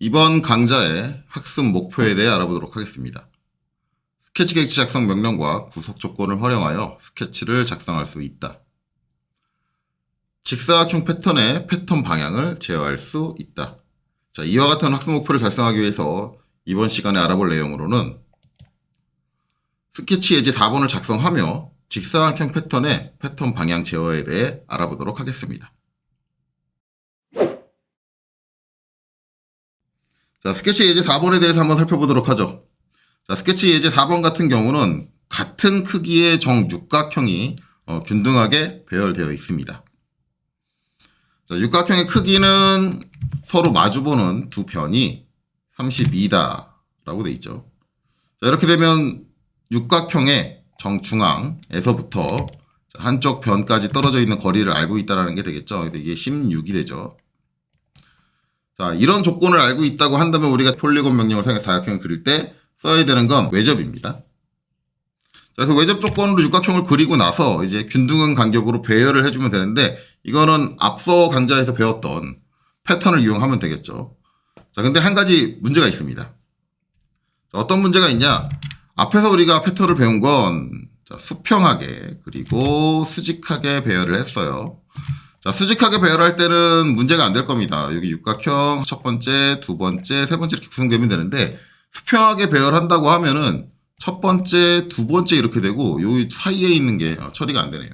이번 강좌의 학습 목표에 대해 알아보도록 하겠습니다. 스케치 객지 작성 명령과 구석 조건을 활용하여 스케치를 작성할 수 있다. 직사각형 패턴의 패턴 방향을 제어할 수 있다. 자, 이와 같은 학습 목표를 달성하기 위해서 이번 시간에 알아볼 내용으로는 스케치 예제 4번을 작성하며 직사각형 패턴의 패턴 방향 제어에 대해 알아보도록 하겠습니다. 자, 스케치 예제 4번에 대해서 한번 살펴보도록 하죠. 자, 스케치 예제 4번 같은 경우는 같은 크기의 정육각형이 균등하게 배열되어 있습니다. 자, 육각형의 크기는 서로 마주보는 두 변이 32다 라고 되어 있죠. 자, 이렇게 되면 육각형의 정중앙에서부터 한쪽 변까지 떨어져 있는 거리를 알고 있다는 게 되겠죠. 그래서 이게 16이 되죠. 자, 이런 조건을 알고 있다고 한다면 우리가 폴리곤 명령을 사용해서 사각형을 그릴 때 써야 되는 건 외접입니다. 그래서 외접 조건으로 육각형을 그리고 나서 이제 균등한 간격으로 배열을 해주면 되는데, 이거는 앞서 강좌에서 배웠던 패턴을 이용하면 되겠죠. 자, 근데 한 가지 문제가 있습니다. 자, 어떤 문제가 있냐? 앞에서 우리가 패턴을 배운 건 수평하게 그리고 수직하게 배열을 했어요. 자, 수직하게 배열할 때는 문제가 안 될 겁니다. 여기 육각형 첫 번째, 두 번째, 세 번째 이렇게 구성되면 되는데, 수평하게 배열한다고 하면은 첫 번째, 두 번째 이렇게 되고 여기 사이에 있는 게 처리가 안 되네요.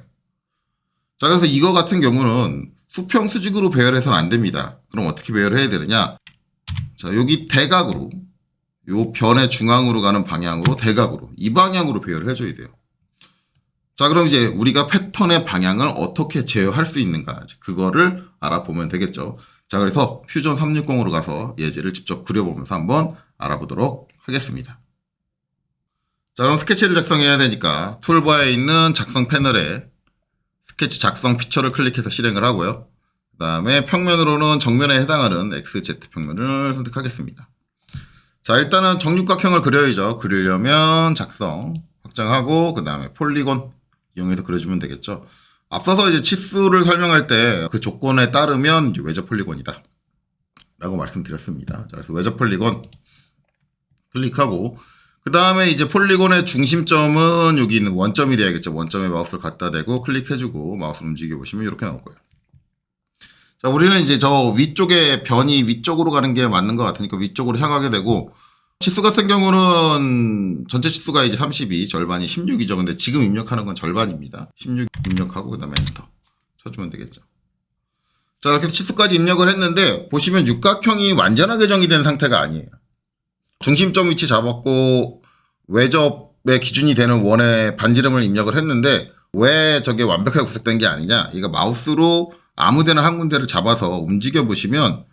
자, 그래서 이거 같은 경우는 수평 수직으로 배열해서는 안 됩니다. 그럼 어떻게 배열을 해야 되느냐? 자, 여기 대각으로, 요 변의 중앙으로 가는 방향으로 대각으로, 이 방향으로 배열을 해줘야 돼요. 자, 그럼 이제 우리가 패턴의 방향을 어떻게 제어할 수 있는가, 그거를 알아보면 되겠죠. 자, 그래서 퓨전 360으로 가서 예제를 직접 그려보면서 한번 알아보도록 하겠습니다. 자, 그럼 스케치를 작성해야 되니까 툴바에 있는 작성 패널에 스케치 작성 피처를 클릭해서 실행을 하고요. 그 다음에 평면으로는 정면에 해당하는 XZ 평면을 선택하겠습니다. 자, 일단은 정육각형을 그려야죠. 그리려면 작성 확장하고 그 다음에 폴리곤 이용해서 그려주면 되겠죠. 앞서서 이제 치수를 설명할 때 그 조건에 따르면 이제 외접 폴리곤이다 라고 말씀드렸습니다. 자, 그래서 외접 폴리곤 클릭하고 그 다음에 이제 폴리곤의 중심점은 여기 있는 원점이 돼야겠죠. 원점에 마우스를 갖다 대고 클릭해주고 마우스를 움직여 보시면 이렇게 나올 거예요. 자, 우리는 이제 저 위쪽에 변이 위쪽으로 가는 게 맞는 것 같으니까 위쪽으로 향하게 되고, 치수 같은 경우는 전체 치수가 이제 32, 절반이 16이죠. 근데 지금 입력하는 건 절반입니다. 16 입력하고 그 다음에 엔터 쳐주면 되겠죠. 자, 이렇게 치수까지 입력을 했는데 보시면 육각형이 완전하게 정의된 상태가 아니에요. 중심점 위치 잡았고 외접의 기준이 되는 원의 반지름을 입력을 했는데 왜 저게 완벽하게 구색된 게 아니냐? 이거 마우스로 아무데나 한 군데를 잡아서 움직여 보시면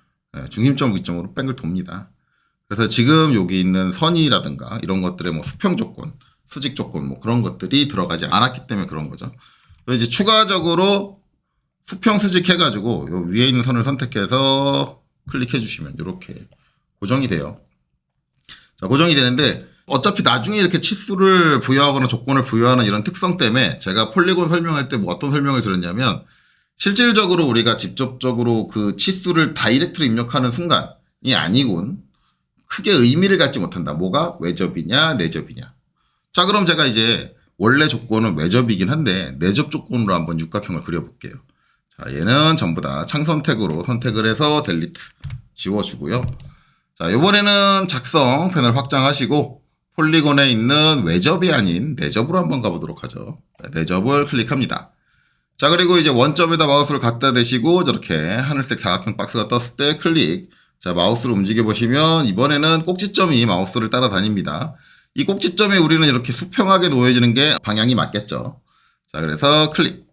중심점 위점으로 뺑글 돕니다. 그래서 지금 여기 있는 선이라든가 이런 것들의 뭐 수평 조건, 수직 조건 뭐 그런 것들이 들어가지 않았기 때문에 그런 거죠. 그래서 이제 추가적으로 수평 수직 해가지고 요 위에 있는 선을 선택해서 클릭해 주시면 이렇게 고정이 돼요. 자, 고정이 되는데 어차피 나중에 이렇게 치수를 부여하거나 조건을 부여하는 이런 특성 때문에 제가 폴리곤 설명할 때 뭐 어떤 설명을 드렸냐면, 실질적으로 우리가 직접적으로 그 치수를 다이렉트로 입력하는 순간이 아니곤 크게 의미를 갖지 못한다. 뭐가 외접이냐 내접이냐. 자, 그럼 제가 이제 원래 조건은 외접이긴 한데 내접 조건으로 한번 육각형을 그려볼게요. 자, 얘는 전부 다 창 선택으로 선택을 해서 델리트 지워주고요. 자, 이번에는 작성 패널 확장하시고 폴리곤에 있는 외접이 아닌 내접으로 한번 가보도록 하죠. 내접을 클릭합니다. 자, 그리고 이제 원점에다 마우스를 갖다 대시고 저렇게 하늘색 사각형 박스가 떴을 때 클릭. 자, 마우스를 움직여 보시면 이번에는 꼭지점이 마우스를 따라다닙니다. 이 꼭지점에 우리는 이렇게 수평하게 놓여지는 게 방향이 맞겠죠. 자, 그래서 클릭.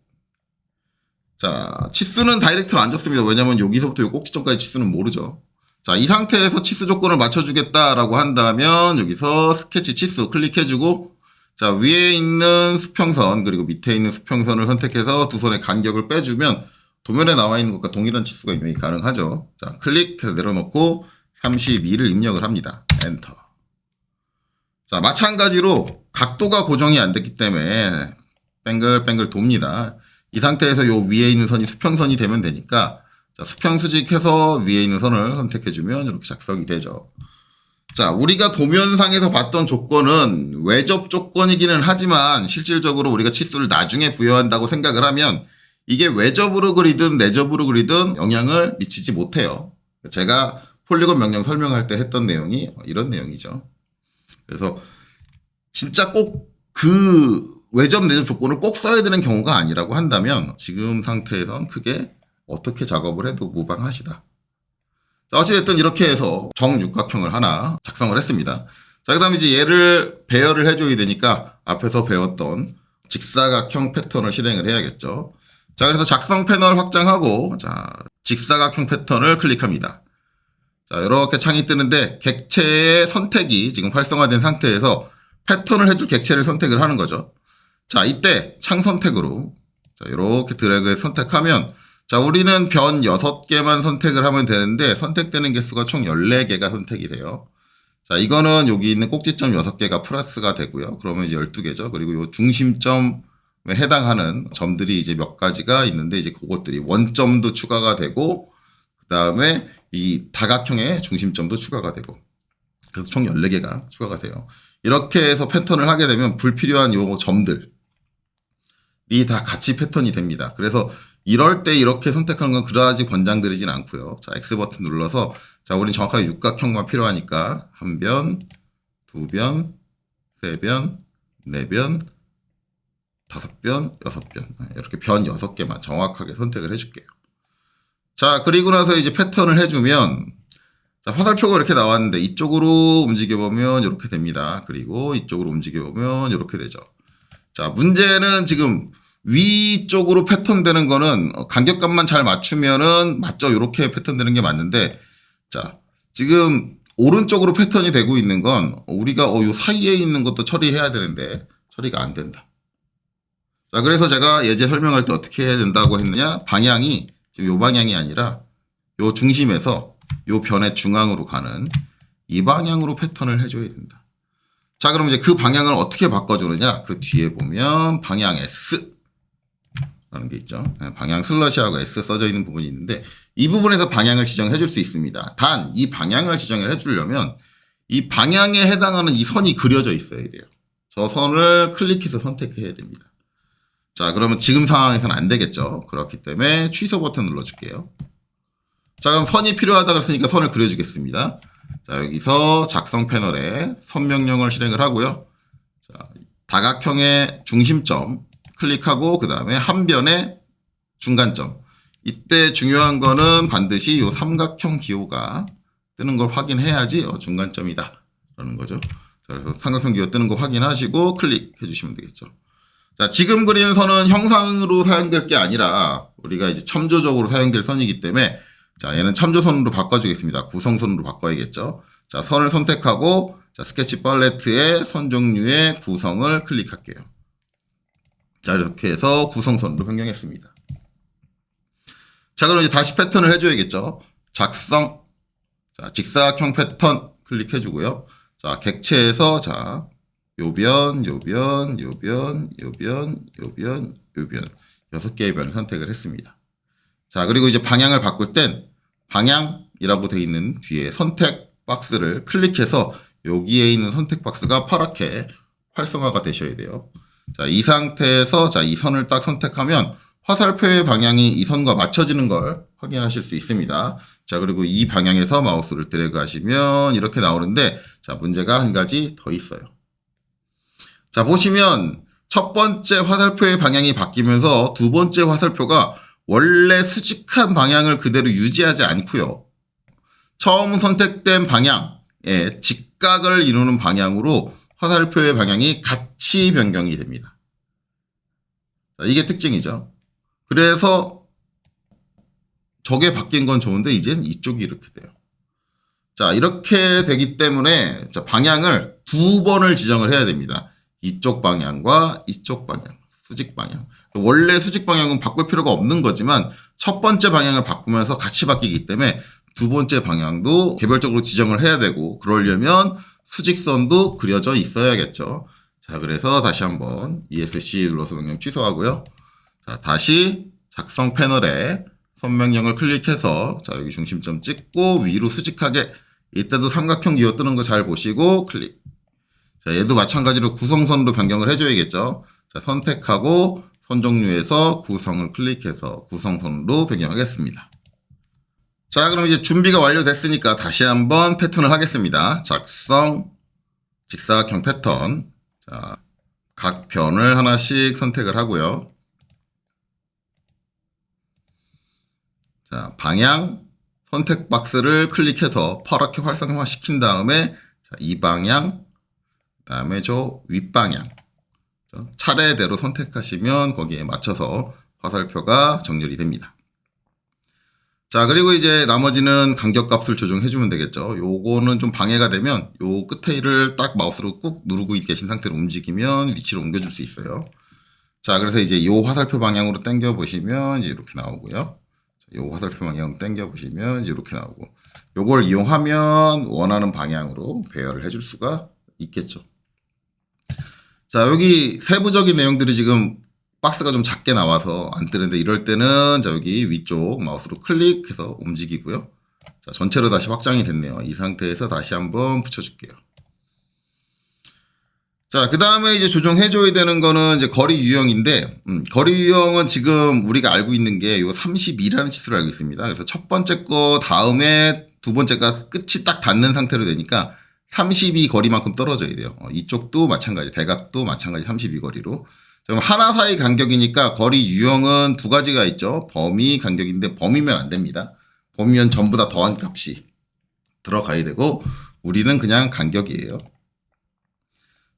자, 치수는 다이렉트로 안 줬습니다. 왜냐면 여기서부터 이 꼭지점까지 치수는 모르죠. 자, 이 상태에서 치수 조건을 맞춰주겠다라고 한다면 여기서 스케치 치수 클릭해주고, 자, 위에 있는 수평선 그리고 밑에 있는 수평선을 선택해서 두 손의 간격을 빼주면 도면에 나와 있는 것과 동일한 치수가 입력이 가능하죠. 자, 클릭해서 내려놓고 32를 입력을 합니다. 엔터. 자, 마찬가지로 각도가 고정이 안 됐기 때문에 뱅글뱅글 돕니다. 이 상태에서 요 위에 있는 선이 수평선이 되면 되니까, 자, 수평 수직해서 위에 있는 선을 선택해주면 이렇게 작성이 되죠. 자, 우리가 도면상에서 봤던 조건은 외접 조건이기는 하지만 실질적으로 우리가 치수를 나중에 부여한다고 생각을 하면 이게 외접으로 그리든 내접으로 그리든 영향을 미치지 못해요. 제가 폴리곤 명령 설명할 때 했던 내용이 이런 내용이죠. 그래서 진짜 꼭 그 외접 내접 조건을 꼭 써야 되는 경우가 아니라고 한다면 지금 상태에선 크게 어떻게 작업을 해도 무방하시다. 자, 어찌됐든 이렇게 해서 정육각형을 하나 작성을 했습니다. 자, 그 다음에 이제 얘를 배열을 해줘야 되니까 앞에서 배웠던 직사각형 패턴을 실행을 해야겠죠. 자, 그래서 작성 패널 확장하고, 자, 직사각형 패턴을 클릭합니다. 자, 이렇게 창이 뜨는데 객체의 선택이 지금 활성화된 상태에서 패턴을 해줄 객체를 선택을 하는 거죠. 자, 이때 창 선택으로, 자, 이렇게 드래그해서 선택하면, 자, 우리는 변 6개만 선택을 하면 되는데 선택되는 개수가 총 14개가 선택이 돼요. 자, 이거는 여기 있는 꼭지점 6개가 플러스가 되고요. 그러면 이제 12개죠. 그리고 요 중심점에 해당하는 점들이 이제 몇 가지가 있는데 이제 그것들이 원점도 추가가 되고 그 다음에 이 다각형의 중심점도 추가가 되고 그래서 총 14개가 추가가 돼요. 이렇게 해서 패턴을 하게 되면 불필요한 요 점들이 다 같이 패턴이 됩니다. 그래서 이럴 때 이렇게 선택하는 건 그다지 권장드리진 않고요. 자, X 버튼 눌러서 자, 우린 정확하게 육각형만 필요하니까 한 변, 두 변, 세 변, 네 변, 다섯 변, 여섯 변 이렇게 변 6개만 정확하게 선택을 해줄게요. 자, 그리고 나서 이제 패턴을 해주면 자, 화살표가 이렇게 나왔는데 이쪽으로 움직여보면 이렇게 됩니다. 그리고 이쪽으로 움직여보면 이렇게 되죠. 자, 문제는 지금 위쪽으로 패턴되는 거는 간격값만 잘 맞추면은 맞죠. 이렇게 패턴되는 게 맞는데 자, 지금 오른쪽으로 패턴이 되고 있는 건 우리가 요 사이에 있는 것도 처리해야 되는데 처리가 안 된다. 자, 그래서 제가 예제 설명할 때 어떻게 해야 된다고 했느냐? 방향이 지금 요 방향이 아니라 요 중심에서 요 변의 중앙으로 가는 이 방향으로 패턴을 해줘야 된다. 자, 그럼 이제 그 방향을 어떻게 바꿔주느냐? 그 뒤에 보면 방향 S 라는 게 있죠. 방향 슬러시하고 S 써져 있는 부분이 있는데 이 부분에서 방향을 지정해 줄 수 있습니다. 단 이 방향을 지정을 해주려면 이 방향에 해당하는 이 선이 그려져 있어야 돼요. 저 선을 클릭해서 선택해야 됩니다. 자, 그러면 지금 상황에서는 안 되겠죠. 그렇기 때문에 취소 버튼 눌러줄게요. 자, 그럼 선이 필요하다 그랬으니까 선을 그려주겠습니다. 자, 여기서 작성 패널에 선 명령을 실행을 하고요. 자, 다각형의 중심점 클릭하고 그 다음에 한 변의 중간점. 이때 중요한 거는 반드시 요 삼각형 기호가 뜨는 걸 확인해야지 중간점이다 라는 거죠. 자, 그래서 삼각형 기호 뜨는 거 확인하시고 클릭해 주시면 되겠죠. 자, 지금 그리는 선은 형상으로 사용될 게 아니라 우리가 이제 참조적으로 사용될 선이기 때문에 자, 얘는 참조선으로 바꿔주겠습니다. 구성선으로 바꿔야겠죠. 자, 선을 선택하고 자, 스케치 팔레트의 선 종류의 구성을 클릭할게요. 자, 이렇게 해서 구성선으로 변경했습니다. 자, 그럼 이제 다시 패턴을 해줘야겠죠. 작성. 자, 직사각형 패턴 클릭해주고요. 자, 객체에서 자, 요변, 요변, 요변, 요변, 요변, 요변. 6개의 변을 선택을 했습니다. 자, 그리고 이제 방향을 바꿀 땐 방향이라고 되어 있는 뒤에 선택 박스를 클릭해서 여기에 있는 선택 박스가 파랗게 활성화가 되셔야 돼요. 자, 이 상태에서 자, 이 선을 딱 선택하면 화살표의 방향이 이 선과 맞춰지는 걸 확인하실 수 있습니다. 자, 그리고 이 방향에서 마우스를 드래그 하시면 이렇게 나오는데 자, 문제가 한 가지 더 있어요. 자, 보시면 첫 번째 화살표의 방향이 바뀌면서 두 번째 화살표가 원래 수직한 방향을 그대로 유지하지 않고요. 처음 선택된 방향에 직각을 이루는 방향으로 화살표의 방향이 같이 변경이 됩니다. 자, 이게 특징이죠. 그래서 저게 바뀐 건 좋은데 이젠 이쪽이 이렇게 돼요. 자, 이렇게 되기 때문에 자, 방향을 2번을 지정을 해야 됩니다. 이쪽 방향과 이쪽 방향, 수직 방향. 원래 수직 방향은 바꿀 필요가 없는 거지만 첫 번째 방향을 바꾸면서 같이 바뀌기 때문에 두 번째 방향도 개별적으로 지정을 해야 되고 그러려면 수직선도 그려져 있어야겠죠. 자, 그래서 다시 한번 ESC 눌러서 명령 취소하고요. 자, 다시 작성 패널에 선명령을 클릭해서 자 여기 중심점 찍고 위로 수직하게 이때도 삼각형 기호 뜨는 거 잘 보시고 클릭. 자 얘도 마찬가지로 구성선으로 변경을 해줘야겠죠. 자 선택하고 선 종류에서 구성을 클릭해서 구성선으로 변경하겠습니다. 자 그럼 이제 준비가 완료됐으니까 다시 한번 패턴을 하겠습니다. 작성 직사각형 패턴. 자 각 변을 하나씩 선택을 하고요. 자, 방향 선택 박스를 클릭해서 파랗게 활성화 시킨 다음에 자, 이 방향, 그다음에 저 윗방향 차례대로 선택하시면 거기에 맞춰서 화살표가 정렬이 됩니다. 자, 그리고 이제 나머지는 간격값을 조정해주면 되겠죠. 요거는 좀 방해가 되면 요 끝에를 딱 마우스로 꾹 누르고 계신 상태로 움직이면 위치로 옮겨줄 수 있어요. 자, 그래서 이제 요 화살표 방향으로 당겨 보시면 이제 이렇게 나오고요. 요 화살표 방향 당겨 보시면 이제 이렇게 나오고 요걸 이용하면 원하는 방향으로 배열을 해줄 수가 있겠죠. 자, 여기 세부적인 내용들이 지금 박스가 좀 작게 나와서 안 뜨는데 이럴 때는 자 여기 위쪽 마우스로 클릭해서 움직이고요. 자, 전체로 다시 확장이 됐네요. 이 상태에서 다시 한번 붙여줄게요. 자, 그 다음에 이제 조정해줘야 되는 거는 이제 거리 유형인데, 거리 유형은 지금 우리가 알고 있는 게 요 32라는 치수를 알고 있습니다. 그래서 첫 번째 거 다음에 두 번째가 끝이 딱 닿는 상태로 되니까 32 거리만큼 떨어져야 돼요. 이쪽도 마찬가지, 대각도 마찬가지 32 거리로. 그럼 하나 사이 간격이니까 거리 유형은 두 가지가 있죠. 범위, 간격인데 범위면 안 됩니다. 범위면 전부 다 더한 값이 들어가야 되고 우리는 그냥 간격이에요.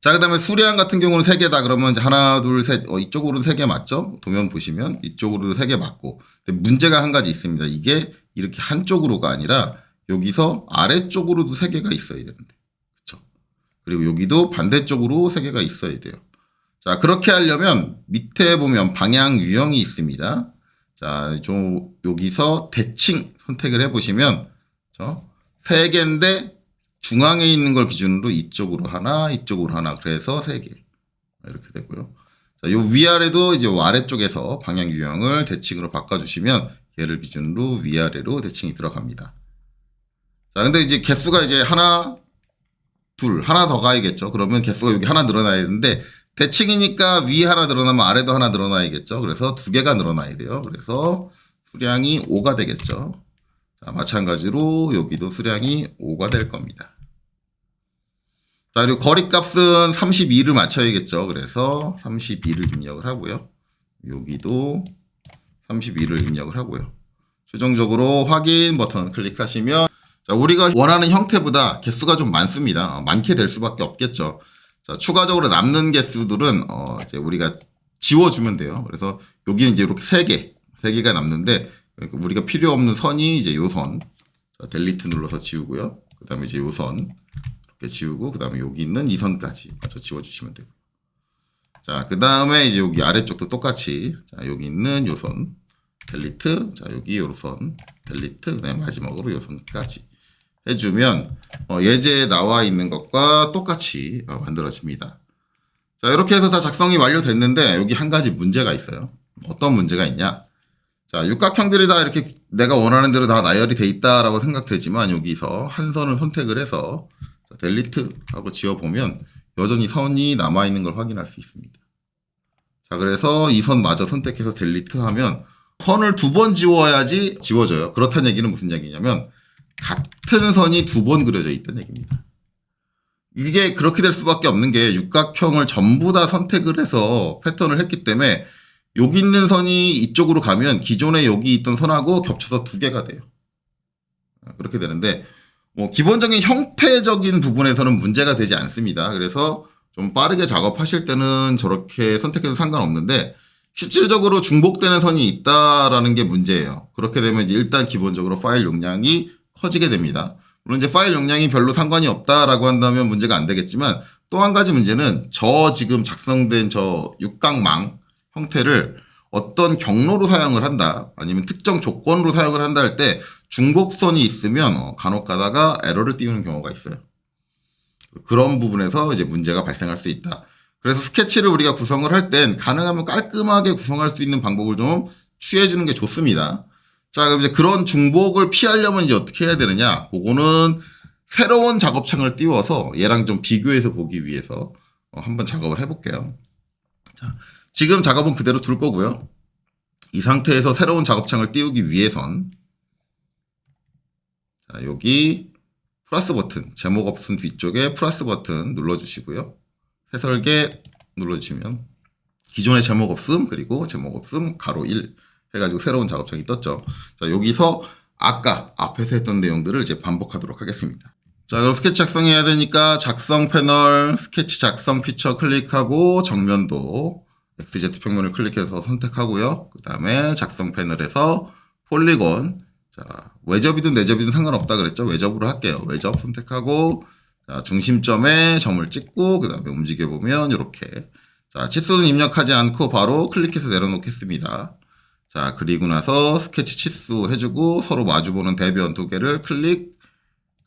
자, 그 다음에 수량 같은 경우는 3개다. 그러면 이제 하나, 둘, 셋, 이쪽으로는 3개 맞죠? 도면 보시면 이쪽으로도 3개 맞고. 근데 문제가 한 가지 있습니다. 이게 이렇게 한쪽으로가 아니라 여기서 아래쪽으로도 3개가 있어야 되는데. 그쵸? 그리고 여기도 반대쪽으로 3개가 있어야 돼요. 자, 그렇게 하려면 밑에 보면 방향 유형이 있습니다. 자, 여기서 대칭 선택을 해보시면, 3개인데 중앙에 있는 걸 기준으로 이쪽으로 하나, 이쪽으로 하나, 그래서 3개. 이렇게 되고요. 자, 요 위아래도 이제 아래쪽에서 방향 유형을 대칭으로 바꿔주시면 얘를 기준으로 위아래로 대칭이 들어갑니다. 자, 근데 이제 개수가 이제 하나, 둘, 하나 더 가야겠죠. 그러면 개수가 여기 하나 늘어나야 되는데 대칭이니까 위 하나 늘어나면 아래도 하나 늘어나야겠죠. 그래서 2개가 늘어나야 돼요. 그래서 수량이 5가 되겠죠. 자, 마찬가지로 여기도 수량이 5가 될 겁니다. 자, 그리고 거리값은 32를 맞춰야겠죠. 그래서 32를 입력을 하고요. 여기도 32를 입력을 하고요. 최종적으로 확인 버튼 클릭하시면 자, 우리가 원하는 형태보다 개수가 좀 많습니다. 많게 될 수밖에 없겠죠. 자, 추가적으로 남는 개수들은 이제 우리가 지워주면 돼요. 그래서 여기는 이제 이렇게 3개가 남는데 우리가 필요 없는 선이 이제 요 선. 자, 델리트 눌러서 지우고요. 그 다음에 이제 요 선. 이렇게 지우고, 그 다음에 여기 있는 이 선까지 맞춰 지워주시면 되고. 자, 그 다음에 이제 여기 아래쪽도 똑같이. 자, 여기 있는 요 선. 델리트. 자, 여기 요 선. 델리트. 그 다음에 마지막으로 요 선까지. 해주면, 예제에 나와 있는 것과 똑같이 만들어집니다. 자, 이렇게 해서 다 작성이 완료됐는데, 여기 한 가지 문제가 있어요. 어떤 문제가 있냐? 자, 육각형들이 다 이렇게 내가 원하는 대로 다 나열이 돼 있다라고 생각되지만 여기서 한 선을 선택을 해서 델리트 하고 지워보면 여전히 선이 남아있는 걸 확인할 수 있습니다. 자, 그래서 이 선마저 선택해서 델리트 하면 선을 2번 지워야지 지워져요. 그렇다는 얘기는 무슨 얘기냐면 같은 선이 2번 그려져 있다는 얘기입니다. 이게 그렇게 될 수밖에 없는 게 육각형을 전부 다 선택을 해서 패턴을 했기 때문에 여기 있는 선이 이쪽으로 가면 기존에 여기 있던 선하고 겹쳐서 2개가 돼요. 그렇게 되는데 뭐 기본적인 형태적인 부분에서는 문제가 되지 않습니다. 그래서 좀 빠르게 작업하실 때는 저렇게 선택해도 상관없는데 실질적으로 중복되는 선이 있다라는 게 문제예요. 그렇게 되면 이제 일단 기본적으로 파일 용량이 커지게 됩니다. 물론 이제 파일 용량이 별로 상관이 없다라고 한다면 문제가 안 되겠지만 또 한 가지 문제는 저 지금 작성된 저 육각망 형태를 어떤 경로로 사용을 한다 아니면 특정 조건으로 사용을 한다 할 때 중복선이 있으면 간혹 가다가 에러를 띄우는 경우가 있어요. 그런 부분에서 이제 문제가 발생할 수 있다. 그래서 스케치를 우리가 구성을 할 땐 가능하면 깔끔하게 구성할 수 있는 방법을 좀 취해 주는 게 좋습니다. 자, 그럼 이제 그런 중복을 피하려면 이제 어떻게 해야 되느냐? 그거는 새로운 작업창을 띄워서 얘랑 좀 비교해서 보기 위해서 한번 작업을 해볼게요. 자, 지금 작업은 그대로 둘 거고요. 이 상태에서 새로운 작업창을 띄우기 위해선 자, 여기 플러스 버튼, 제목 없음 뒤쪽에 플러스 버튼 눌러주시고요. 새 설계 눌러주시면 기존의 제목 없음 그리고 제목 없음 가로 1 해가지고 새로운 작업창이 떴죠. 자, 여기서 아까 앞에서 했던 내용들을 이제 반복하도록 하겠습니다. 자, 그럼 스케치 작성해야 되니까 작성 패널, 스케치 작성 피처 클릭하고 정면도 XZ 평면을 클릭해서 선택하고요. 그 다음에 작성 패널에서 폴리곤, 자, 외접이든 내접이든 상관없다 그랬죠. 외접으로 할게요. 외접 선택하고, 자, 중심점에 점을 찍고, 그 다음에 움직여보면 이렇게. 자, 치수는 입력하지 않고 바로 클릭해서 내려놓겠습니다. 자, 그리고 나서 스케치 치수 해주고 서로 마주보는 대변 두 개를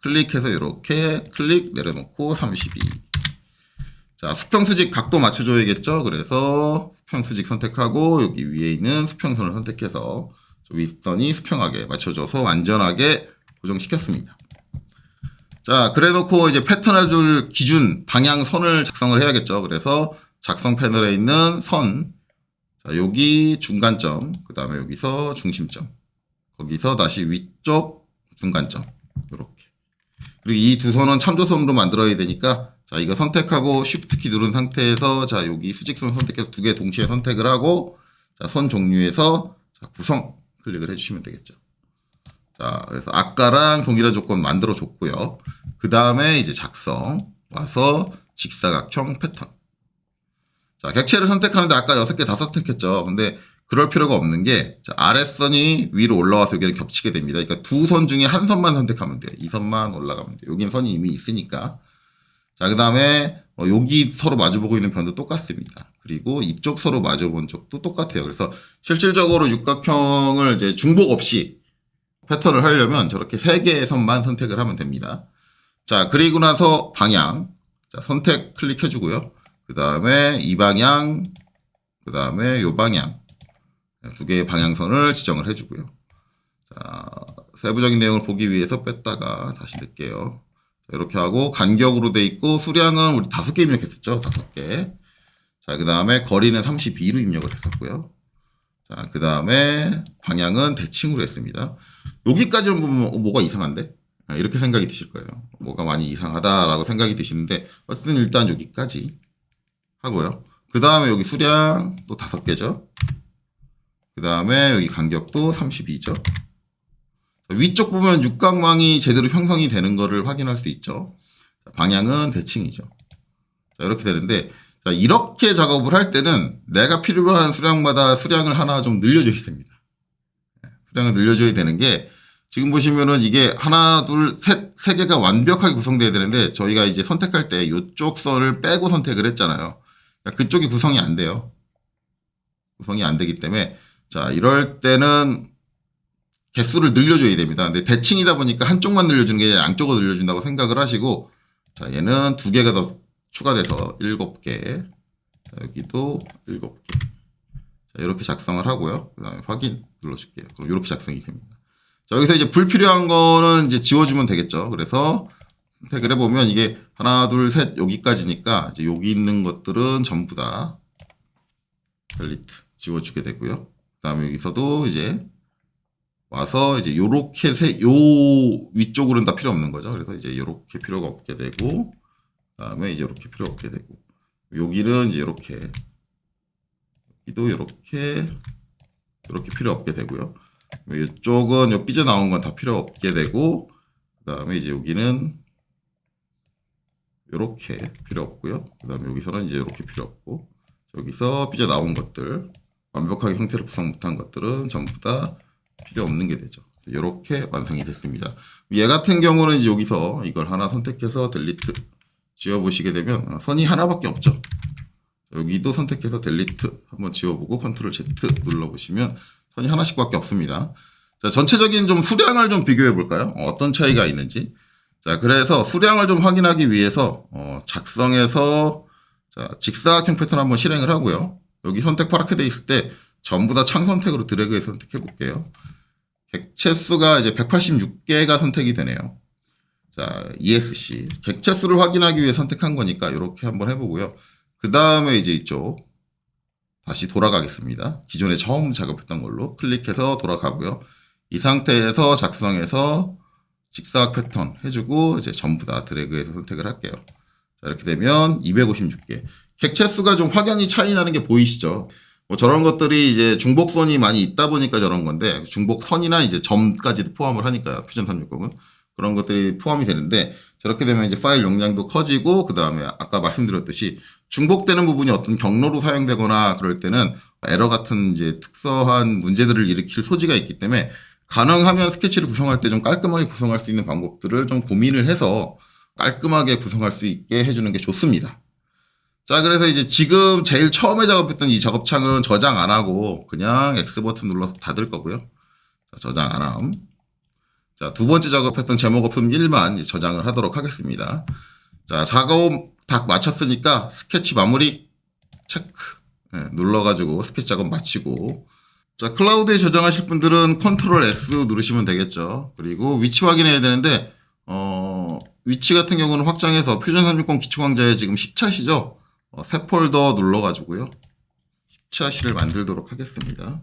클릭해서 이렇게 클릭 내려놓고 32. 자, 수평수직 각도 맞춰줘야겠죠. 그래서 수평수직 선택하고 여기 위에 있는 수평선을 선택해서 윗선이 수평하게 맞춰줘서 안전하게 고정시켰습니다. 자, 그래 놓고 이제 패턴을 줄 기준 방향선을 작성을 해야겠죠. 그래서 작성 패널에 있는 선, 자, 여기 중간점, 그 다음에 여기서 중심점, 거기서 다시 위쪽 중간점, 이렇게. 그리고 이 두 선은 참조선으로 만들어야 되니까, 자, 이거 선택하고 Shift 키 누른 상태에서, 자, 여기 수직선 선택해서 두 개 동시에 선택을 하고, 자, 선 종류에서, 자, 구성 클릭을 해주시면 되겠죠. 자, 그래서 아까랑 동일한 조건 만들어 줬고요. 그 다음에 이제 작성, 와서 직사각형 패턴. 자, 객체를 선택하는데 아까 6개 다 선택했죠. 근데 그럴 필요가 없는 게 자, 아랫선이 위로 올라와서 여기를 겹치게 됩니다. 그러니까 두 선 중에 한 선만 선택하면 돼요. 이 선만 올라가면 돼요. 여기는 선이 이미 있으니까. 자, 그 다음에 여기 서로 마주보고 있는 변도 똑같습니다. 그리고 이쪽 서로 마주본 쪽도 똑같아요. 그래서 실질적으로 육각형을 이제 중복 없이 패턴을 하려면 저렇게 3개의 선만 선택을 하면 됩니다. 자, 그리고 나서 방향. 자, 선택 클릭해주고요. 그 다음에 이 방향, 그 다음에 요 방향. 두 개의 방향선을 지정을 해주고요. 자, 세부적인 내용을 보기 위해서 뺐다가 다시 넣을게요. 이렇게 하고 간격으로 돼 있고 수량은 우리 5개 입력했었죠. 5개. 자, 그 다음에 거리는 32로 입력을 했었고요. 자, 그 다음에 방향은 대칭으로 했습니다. 여기까지는 보면 뭐가 이상한데? 이렇게 생각이 드실 거예요. 뭐가 많이 이상하다라고 생각이 드시는데 어쨌든 일단 여기까지 하고요. 그 다음에 여기 수량 또 5개죠. 그 다음에 여기 간격도 32죠. 위쪽 보면 육각망이 제대로 형성이 되는 거를 확인할 수 있죠. 방향은 대칭이죠. 자, 이렇게 되는데 자, 이렇게 작업을 할 때는 내가 필요로 하는 수량마다 수량을 하나 좀 늘려줘야 됩니다. 수량을 늘려줘야 되는 게 지금 보시면은 이게 하나, 둘, 셋, 3개가 완벽하게 구성돼야 되는데 저희가 이제 선택할 때 이쪽 선을 빼고 선택을 했잖아요. 그쪽이 구성이 안 돼요. 구성이 안 되기 때문에 자, 이럴 때는 개수를 늘려줘야 됩니다. 근데 대칭이다 보니까 한쪽만 늘려주는 게 아니라 양쪽을 늘려준다고 생각을 하시고 자, 얘는 2개가 더 추가돼서 7개. 자, 여기도 7개. 자, 이렇게 작성을 하고요. 그 다음에 확인 눌러줄게요. 그럼 이렇게 작성이 됩니다. 자, 여기서 이제 불필요한 거는 이제 지워주면 되겠죠. 그래서 선택을 해보면 이게 하나, 둘, 셋 여기까지니까 이제 여기 있는 것들은 전부 다 델리트 지워주게 되고요. 그 다음에 여기서도 이제 와서 이제 요렇게 요 위쪽으로는 다 필요 없는 거죠. 그래서 이제 요렇게 필요가 없게 되고 그 다음에 이제 요렇게 필요 없게 되고 여기는 이제 요렇게 여기도 요렇게 필요 없게 되고요. 이쪽은 요 삐져나온 건 다 필요 없게 되고 그 다음에 이제 여기는 요렇게 필요 없고요. 그 다음에 여기서는 이제 요렇게 필요 없고 여기서 삐져나온 것들 완벽하게 형태를 구성 못한 것들은 전부 다 필요 없는 게 되죠. 이렇게 완성이 됐습니다. 얘 같은 경우는 이제 여기서 이걸 하나 선택해서 델리트 지워보시게 되면 선이 하나밖에 없죠. 여기도 선택해서 델리트 한번 지워보고 컨트롤 Z 눌러보시면 선이 하나씩밖에 없습니다. 자, 전체적인 좀 수량을 좀 비교해 볼까요? 어떤 차이가 있는지. 자, 그래서 수량을 좀 확인하기 위해서 작성해서 자, 직사각형 패턴 한번 실행을 하고요. 여기 선택 파랗게 돼 있을 때 전부 다 창 선택으로 드래그해서 선택해 볼게요. 객체 수가 이제 186개가 선택이 되네요. 자, ESC. 객체 수를 확인하기 위해 선택한 거니까 이렇게 한번 해보고요. 그 다음에 이제 이쪽 다시 돌아가겠습니다. 기존에 처음 작업했던 걸로 클릭해서 돌아가고요. 이 상태에서 작성해서 직사각 패턴 해주고 이제 전부 다 드래그해서 선택을 할게요. 자, 이렇게 되면 256개. 객체 수가 좀 확연히 차이 나는 게 보이시죠? 뭐 저런 것들이 이제 중복선이 많이 있다 보니까 저런 건데, 중복선이나 이제 점까지도 포함을 하니까요. 퓨전 360은. 그런 것들이 포함이 되는데, 저렇게 되면 이제 파일 용량도 커지고, 그 다음에 아까 말씀드렸듯이 중복되는 부분이 어떤 경로로 사용되거나 그럴 때는 에러 같은 이제 특수한 문제들을 일으킬 소지가 있기 때문에 가능하면 스케치를 구성할 때 좀 깔끔하게 구성할 수 있는 방법들을 좀 고민을 해서 깔끔하게 구성할 수 있게 해주는 게 좋습니다. 자, 그래서 이제 지금 제일 처음에 작업했던 이 작업창은 저장 안 하고 그냥 X 버튼 눌러서 닫을 거고요. 자, 저장 안 함. 자, 두 번째 작업했던 제목 없음 1만 저장을 하도록 하겠습니다. 자, 작업 다 마쳤으니까 스케치 마무리 체크 눌러가지고 스케치 작업 마치고, 자, 클라우드에 저장하실 분들은 컨트롤 S 누르시면 되겠죠. 그리고 위치 확인해야 되는데 위치 같은 경우는 확장해서 퓨전 360 기초강좌에 지금 10차시죠. 새 폴더 눌러가지고요. 10차시를 만들도록 하겠습니다.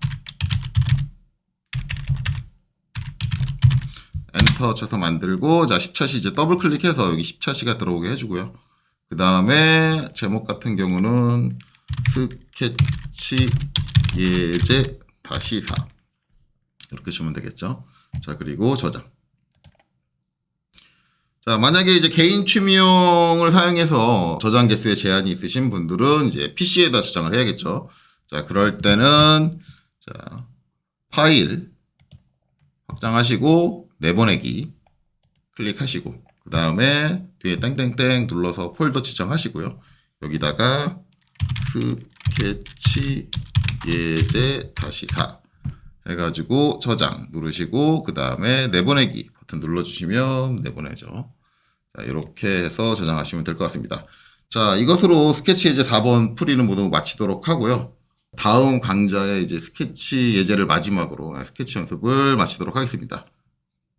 엔터 쳐서 만들고, 자, 10차시 이제 더블 클릭해서 여기 10차시가 들어오게 해주고요. 그 다음에 제목 같은 경우는 스케치 예제 다시 4 이렇게 주면 되겠죠. 자, 그리고 저장. 자, 만약에 이제 개인 취미용을 사용해서 저장 개수에 제한이 있으신 분들은 이제 PC에다 저장을 해야겠죠. 자, 그럴 때는 자, 파일 확장하시고 내보내기 클릭하시고, 그 다음에 뒤에 땡땡땡 눌러서 폴더 지정하시고요. 여기다가 스케치 예제 다시 4 해가지고 저장 누르시고, 그 다음에 내보내기 버튼 눌러주시면 내보내죠. 자, 이렇게 해서 저장하시면 될 것 같습니다. 자, 이것으로 스케치 예제 4번 풀이는 모두 마치도록 하고요. 다음 강좌에 이제 스케치 예제를 마지막으로 스케치 연습을 마치도록 하겠습니다.